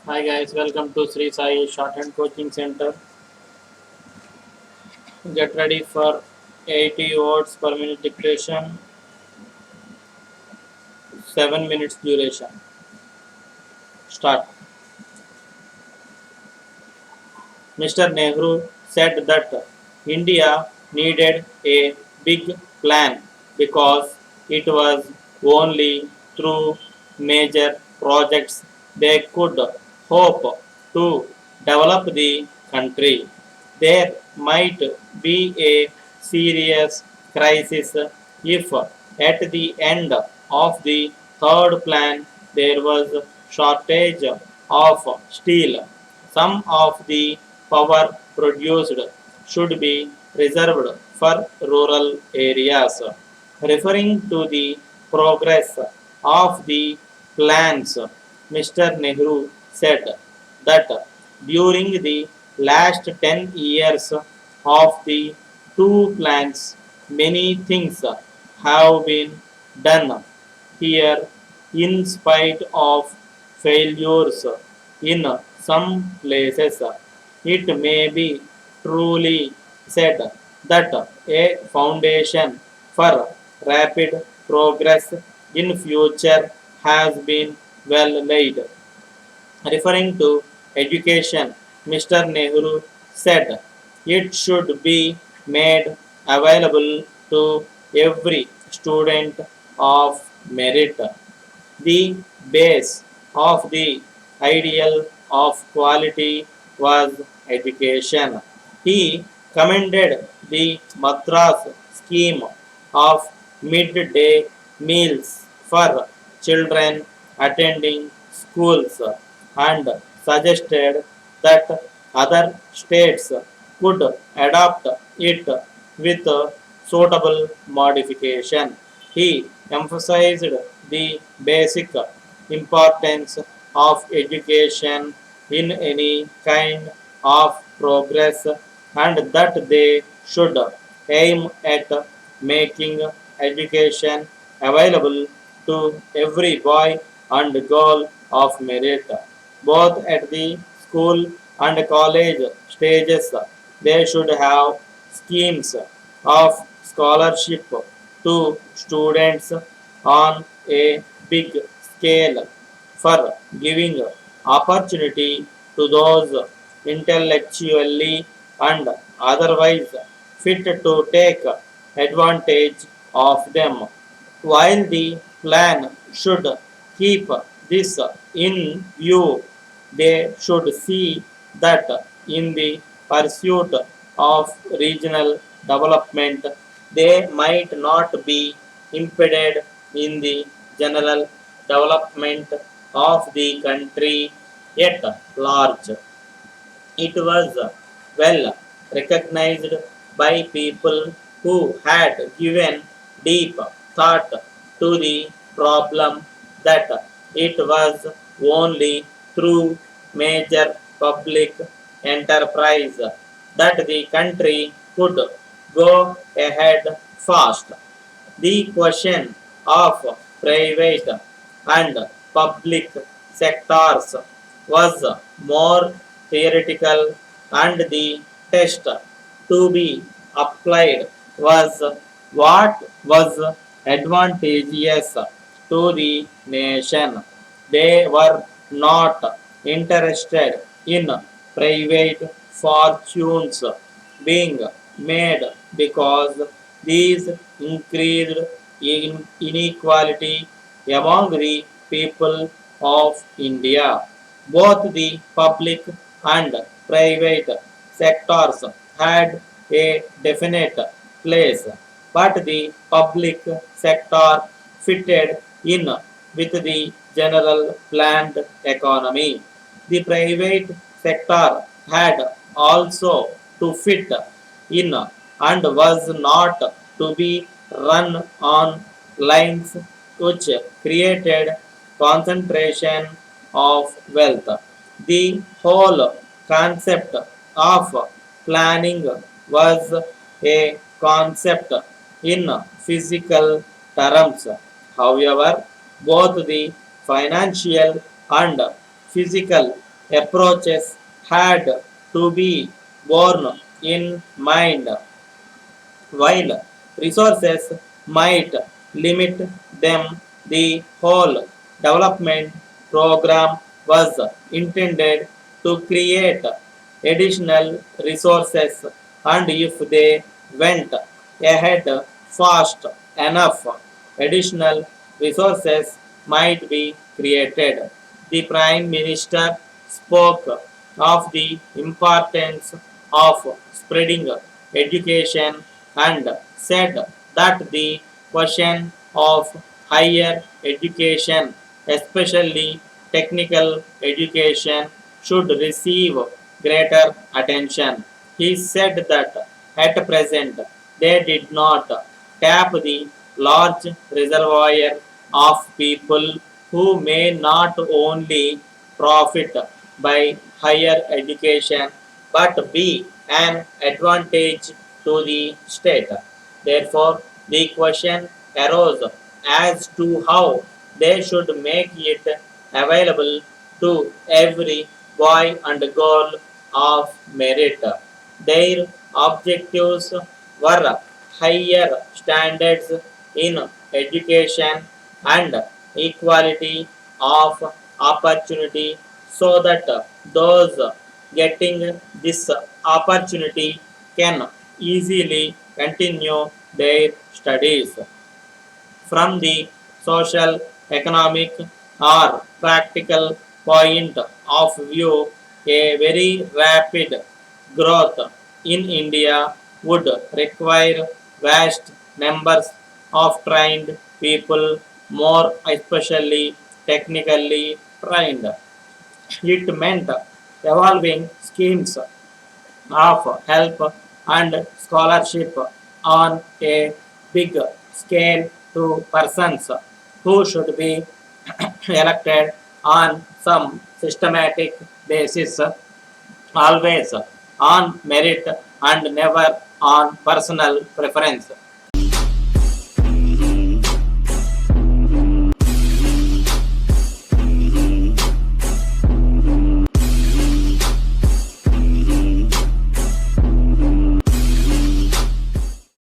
Hi guys, welcome to Sri Sai Shorthand Coaching Center. Get ready for 80 words per minute dictation, 7 minutes duration. Start. Mr. Nehru said that India needed a big plan because it was only through major projects they could hope to develop the country. There might be a serious crisis if at the end of the third plan there was shortage of steel. Some of the power produced should be reserved for rural areas. Referring to the progress of the plans, Mr. Nehru said that during the last 10 years of the two plans, many things have been done here in spite of failures in some places. It may be truly said that a foundation for rapid progress in future has been well laid. Referring to education, Mr. Nehru said it should be made available to every student of merit. The base of the ideal of quality was education. He commended the Madras scheme of midday meals for children attending schools and suggested that other states could adopt it with suitable modification. He emphasized the basic importance of education in any kind of progress and that they should aim at making education available to every boy and girl of merit, both at the school and college stages. They should have schemes of scholarship to students on a big scale for giving opportunity to those intellectually and otherwise fit to take advantage of them. While the plan should keep this in view, they should see that in the pursuit of regional development, they might not be impeded in the general development of the country at large. It was well recognized by people who had given deep thought to the problem that it was only through major public enterprise that the country could go ahead fast. The question of private and public sectors was more theoretical and the test to be applied was what was advantageous to the nation. They were not interested in private fortunes being made because these increased inequality among the people of India. Both the public and private sectors had a definite place, but the public sector fitted in with the general planned economy. The private sector had also to fit in and was not to be run on lines which created concentration of wealth. The whole concept of planning was a concept in physical terms. However, both the financial and physical approaches had to be borne in mind, while resources might limit them. The whole development program was intended to create additional resources, and if they went ahead fast enough, additional resources might be created. The Prime Minister spoke of the importance of spreading education and said that the question of higher education, especially technical education, should receive greater attention. He said that at present they did not tap the large reservoir of people who may not only profit by higher education but be an advantage to the state. Therefore, the question arose as to how they should make it available to every boy and girl of merit. Their objectives were higher standards in education and equality of opportunity so that those getting this opportunity can easily continue their studies. From the social, economic, or practical point of view, a very rapid growth in India would require vast numbers of trained people, more especially technically trained. It meant evolving schemes of help and scholarship on a big scale to persons who should be elected on some systematic basis, always on merit and never on personal preference.